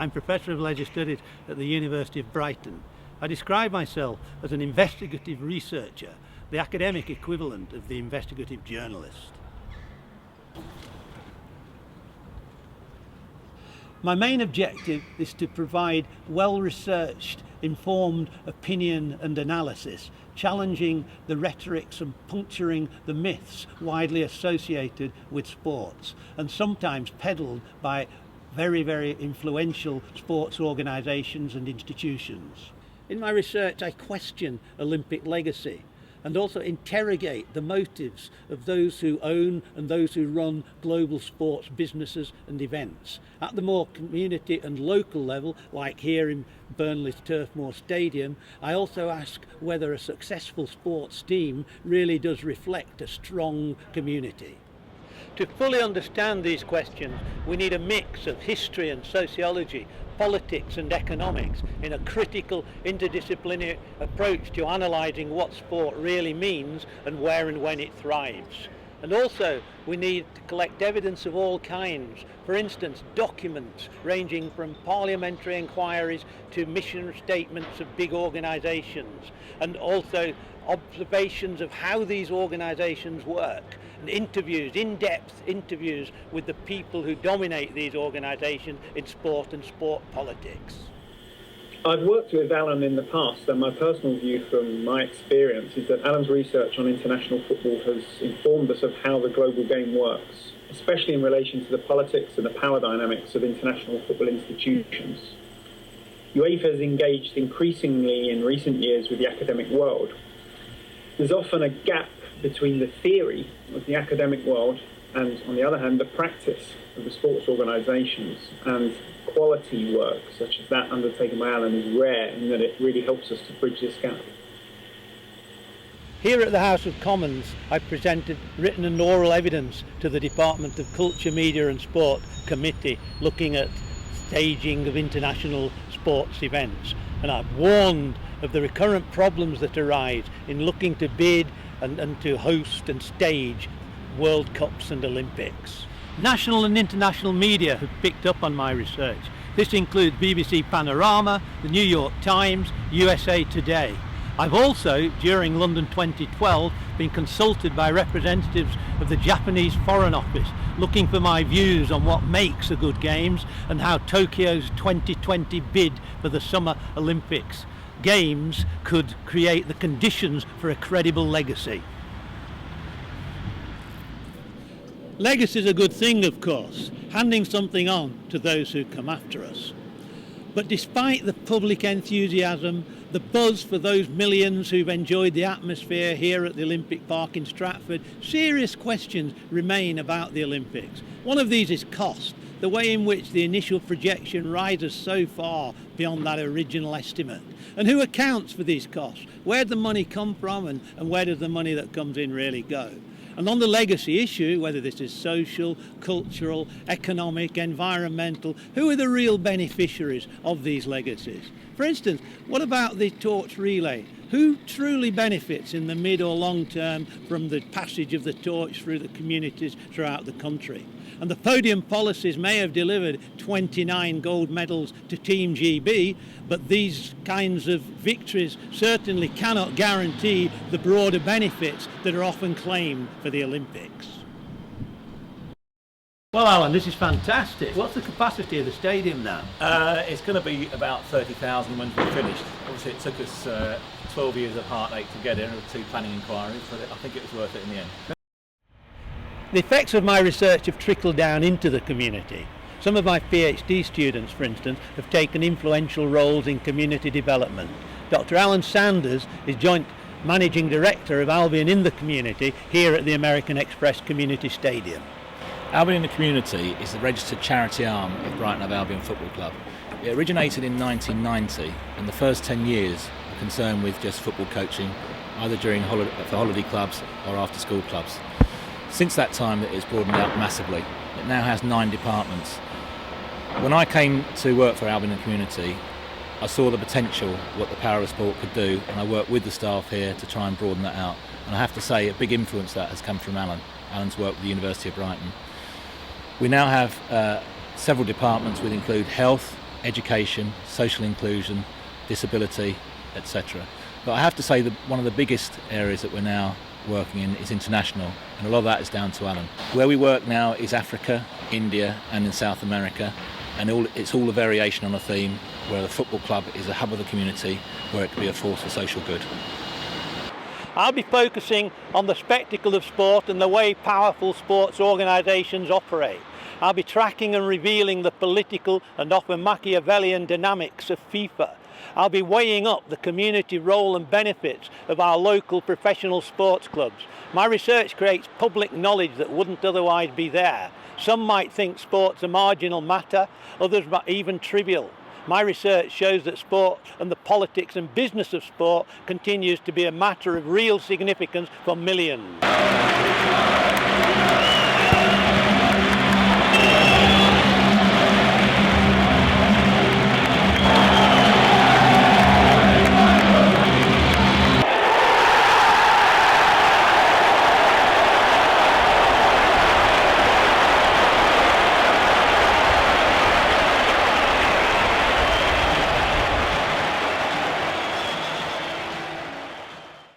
I'm Professor of Leisure Studies at the University of Brighton. I describe myself as an investigative researcher, the academic equivalent of the investigative journalist. My main objective is to provide well-researched, informed opinion and analysis, challenging the rhetorics and puncturing the myths widely associated with sports, and sometimes peddled by very, very influential sports organisations and institutions. In my research, I question Olympic legacy and also interrogate the motives of those who own and those who run global sports businesses and events. At the more community and local level, like here in Burnley's Turf Moor Stadium, I also ask whether a successful sports team really does reflect a strong community. To fully understand these questions, we need a mix of history and sociology, politics and economics in a critical interdisciplinary approach to analysing what sport really means and where and when it thrives. And also we need to collect evidence of all kinds, for instance documents ranging from parliamentary inquiries to mission statements of big organisations, and also observations of how these organisations work, and interviews, in-depth interviews with the people who dominate these organisations in sport and sport politics. I've worked with Alan in the past, and my personal view from my experience is that Alan's research on international football has informed us of how the global game works, especially in relation to the politics and the power dynamics of international football institutions. UEFA has engaged increasingly in recent years with the academic world. There's often a gap between the theory of the academic world and, on the other hand, the practice of the sports organisations, and quality work such as that undertaken by Alan is rare in that it really helps us to bridge this gap. Here at the House of Commons, I presented written and oral evidence to the Department of Culture, Media and Sport Committee looking at staging of international sports events, and I've warned of the recurrent problems that arise in looking to bid and to host and stage World Cups and Olympics. National and international media have picked up on my research. This includes BBC Panorama, the New York Times, USA Today. I've also, during London 2012, been consulted by representatives of the Japanese Foreign Office looking for my views on what makes a good Games and how Tokyo's 2020 bid for the Summer Olympics Games could create the conditions for a credible legacy. Legacy is a good thing, of course, handing something on to those who come after us. But despite the public enthusiasm, the buzz for those millions who've enjoyed the atmosphere here at the Olympic Park in Stratford, serious questions remain about the Olympics. One of these is cost, the way in which the initial projection rises so far beyond that original estimate. And who accounts for these costs? Where does the money come from, and where does the money that comes in really go? And on the legacy issue, whether this is social, cultural, economic, environmental, who are the real beneficiaries of these legacies? For instance, what about the torch relay? Who truly benefits in the mid or long term from the passage of the torch through the communities throughout the country? And the podium policies may have delivered 29 gold medals to Team GB, but these kinds of victories certainly cannot guarantee the broader benefits that are often claimed for the Olympics. Well, Alan, this is fantastic. What's the capacity of the stadium now? It's going to be about 30,000 when we're finished. Obviously it took us 12 years of heartache to get it, and 2 planning inquiries, but I think it was worth it in the end. The effects of my research have trickled down into the community. Some of my PhD students, for instance, have taken influential roles in community development. Dr. Alan Sanders is Joint Managing Director of Albion in the Community here at the American Express Community Stadium. Albion in the Community is the registered charity arm of Brighton Hove Albion Football Club. It originated in 1990, and the first 10 years were concerned with just football coaching, either for holiday clubs or after school clubs. Since that time it has broadened out massively. It now has 9 departments. When I came to work for Albion in the Community, I saw the potential, what the power of sport could do, and I worked with the staff here to try and broaden that out. And I have to say a big influence that has come from Alan. Alan's work with the University of Brighton. We now have several departments which include health, education, social inclusion, disability, etc. But I have to say that one of the biggest areas that we're now working in is international, and a lot of that is down to Alan. Where we work now is Africa, India and in South America, and it's all a variation on a theme where the football club is a hub of the community where it can be a force for social good. I'll be focusing on the spectacle of sport and the way powerful sports organisations operate. I'll be tracking and revealing the political and often Machiavellian dynamics of FIFA. I'll be weighing up the community role and benefits of our local professional sports clubs. My research creates public knowledge that wouldn't otherwise be there. Some might think sport's a marginal matter, others might even trivial. My research shows that sport and the politics and business of sport continues to be a matter of real significance for millions.